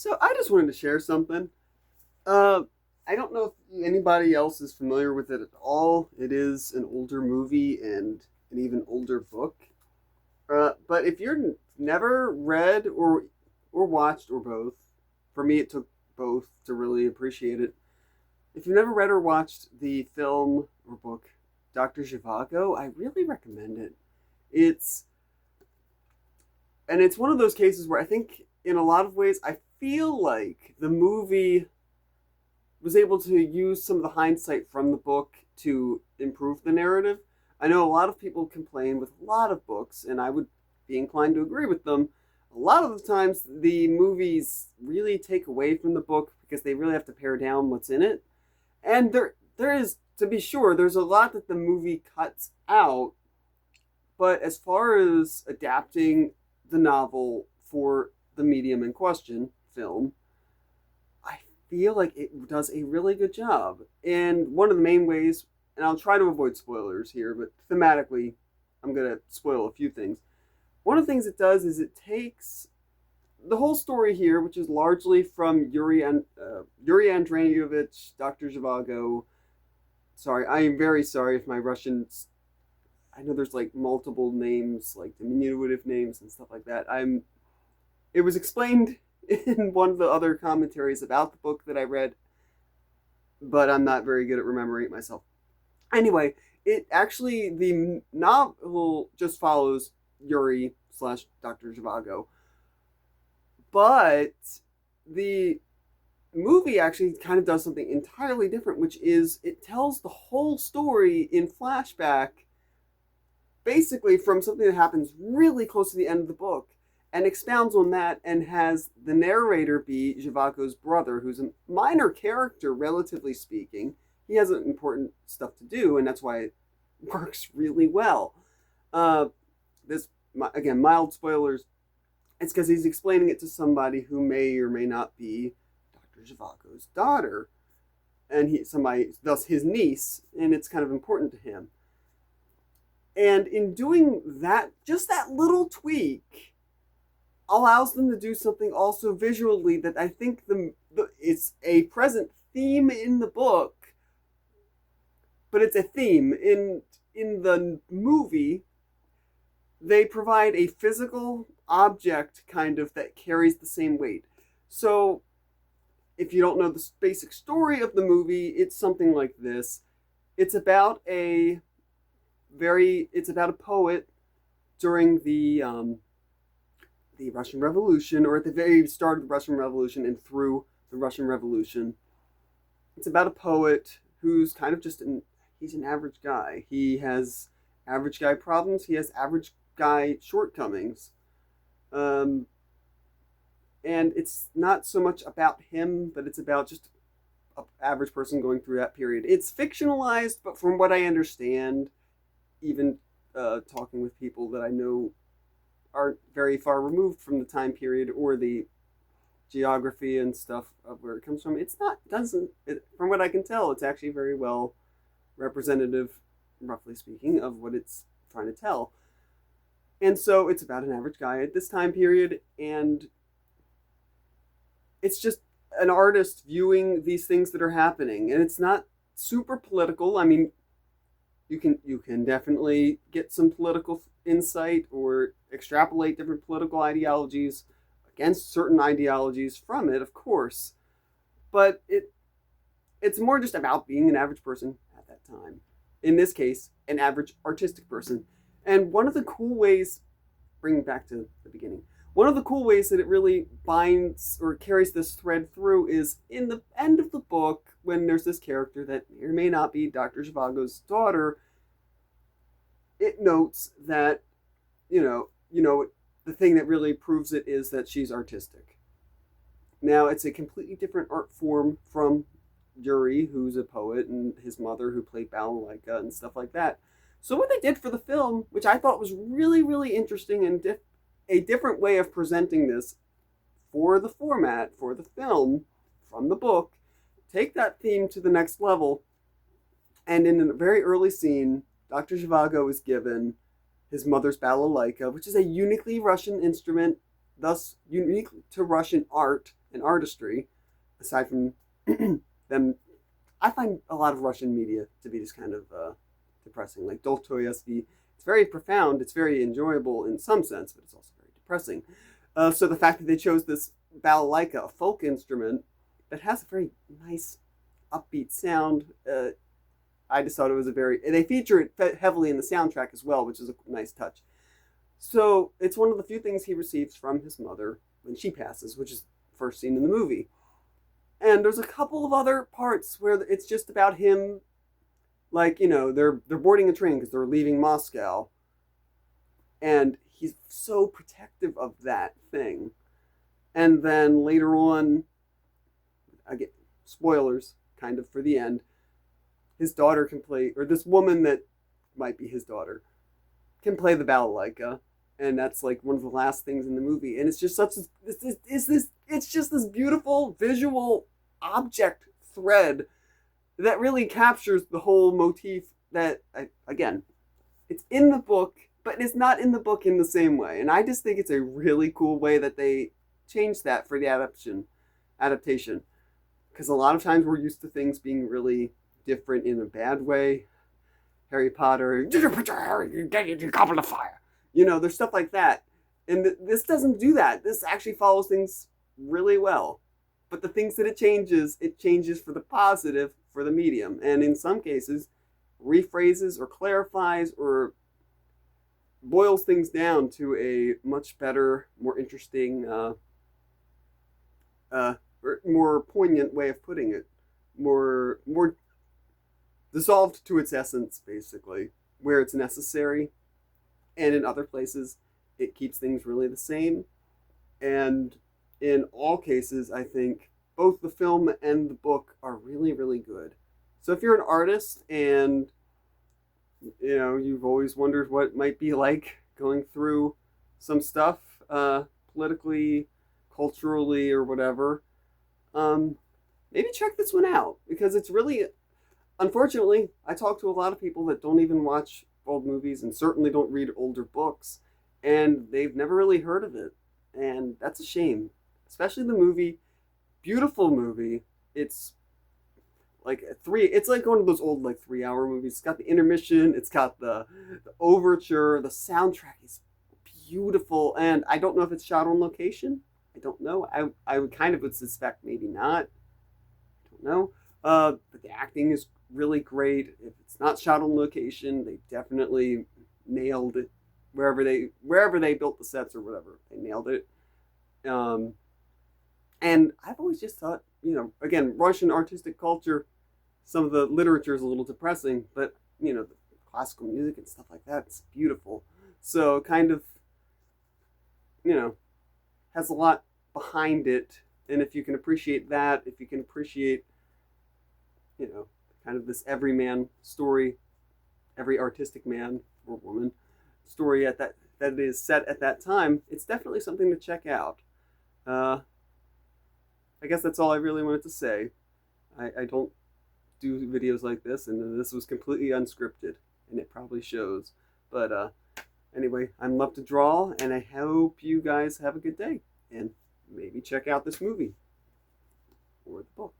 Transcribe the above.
So I just wanted to share something. Uh, I don't know if anybody else is familiar with it at all. It is an older movie and an even older book. But if you're never read or watched or both, for me it took both to really appreciate it. If you've never read or watched the film or book Dr. Zhivago, I really recommend it. It's it's one of those cases where I think in a lot of ways I feel like the movie was able to use some of the hindsight from the book to improve the narrative. I know a lot of people complain with a lot of books, and I would be inclined to agree with them. A lot of the times, the movies really take away from the book because they really have to pare down what's in it. And there is, to be sure, there's a lot that the movie cuts out. But as far as adapting the novel for the medium in question, film, I feel like it does a really good job. And one of the main ways, and I'll try to avoid spoilers here, but thematically, I'm going to spoil a few things. One of the things it does is it takes the whole story here, which is largely from Yuri Andreevich, Dr. Zhivago. Sorry, I am very sorry if my Russian. I know there's like multiple names, like diminutive names and stuff like that. It was explained in one of the other commentaries about the book that I read, but I'm not very good at remembering it myself. Anyway, it actually, the novel just follows Yuri slash Dr. Zhivago, but the movie actually kind of does something entirely different, which is it tells the whole story in flashback, basically from something that happens really close to the end of the book, and expounds on that and has the narrator be Zhivago's brother, who's a minor character, relatively speaking. He has important stuff to do, and that's why it works really well. This, again, mild spoilers. It's because he's explaining it to somebody who may or may not be Dr. Zhivago's daughter, and thus his niece, and it's kind of important to him. And in doing that, just that little tweak allows them to do something also visually that I think it's a present theme in the book, but it's a theme in the movie. They provide a physical object kind of that carries the same weight. So if you don't know the basic story of the movie, it's something like this. It's about a poet during the Russian Revolution, or at the very start of the Russian Revolution and through the Russian Revolution. It's about a poet who's kind of he's an average guy. He has average guy problems. He has average guy shortcomings. And it's not so much about him, but it's about just an average person going through that period. It's fictionalized, but from what I understand, even talking with people that I know aren't very far removed from the time period or the geography and stuff of where it comes from, from what I can tell, it's actually very well representative, roughly speaking, of what it's trying to tell. And so it's about an average guy at this time period, and it's just an artist viewing these things that are happening, and it's not super political. I mean, you can definitely get some political insight or extrapolate different political ideologies against certain ideologies from it, of course, but it's more just about being an average person at that time. In this case, an average artistic person. And one of the cool ways, bringing back to the beginning, one of the cool ways that it really binds or carries this thread through is in the end of the book, when there's this character that may or may not be Dr. Zhivago's daughter. It notes that, the thing that really proves it is that she's artistic. Now, it's a completely different art form from Yuri, who's a poet, and his mother, who played balalaika and stuff like that. So what they did for the film, which I thought was really, really interesting and a different way of presenting this for the format, for the film, from the book, take that theme to the next level. And in a very early scene, Dr. Zhivago is given his mother's balalaika, which is a uniquely Russian instrument, thus unique to Russian art, and artistry, aside from them. I find a lot of Russian media to be just kind of depressing. Like Dostoevsky, it's very profound, it's very enjoyable in some sense, but it's also very depressing. So the fact that they chose this balalaika, a folk instrument that has a very nice upbeat sound, I just thought it was they feature it heavily in the soundtrack as well, which is a nice touch. So it's one of the few things he receives from his mother when she passes, which is first seen in the movie. And there's a couple of other parts where it's just about him, like, they're boarding a train because they're leaving Moscow, and he's so protective of that thing. And then later on, I get spoilers kind of for the end, his daughter can play, or this woman that might be his daughter can play the balalaika, and that's like one of the last things in the movie. And it's just it's just this beautiful visual object thread that really captures the whole motif that, again, it's in the book, but it's not in the book in the same way. And I just think it's a really cool way that they changed that for the adaptation. Because a lot of times we're used to things being really different in a bad way. Harry Potter, did you put your Harry, you get it, you goblet of fire. There's stuff like that. And this doesn't do that. This actually follows things really well. But the things that it changes for the positive for the medium. And in some cases, rephrases or clarifies or boils things down to a much better, more interesting, more poignant way of putting it. More dissolved to its essence, basically, where it's necessary. And in other places, it keeps things really the same. And in all cases, I think both the film and the book are really, really good. So if you're an artist and, you've always wondered what it might be like going through some stuff, politically, culturally, or whatever, maybe check this one out, because it's really, unfortunately, I talk to a lot of people that don't even watch old movies and certainly don't read older books, and they've never really heard of it. And that's a shame, especially the movie. Beautiful movie. It's like it's like one of those old 3-hour movies. It's got the intermission, it's got the overture, the soundtrack is beautiful, and I don't know if it's shot on location. I don't know. I would kind of would suspect maybe not. I don't know. But the acting is really great. If it's not shot on location, they definitely nailed it. Wherever they built the sets or whatever, they nailed it. And I've always just thought, again, Russian artistic culture, some of the literature is a little depressing, but, the classical music and stuff like that, it's beautiful. So kind of, has a lot behind it. And if you can appreciate that, if you can appreciate, kind of this everyman story, every artistic man or woman story that is set at that time, it's definitely something to check out. I guess that's all I really wanted to say. I don't do videos like this, and this was completely unscripted, and it probably shows. But anyway, I love to draw, and I hope you guys have a good day, and maybe check out this movie or the book.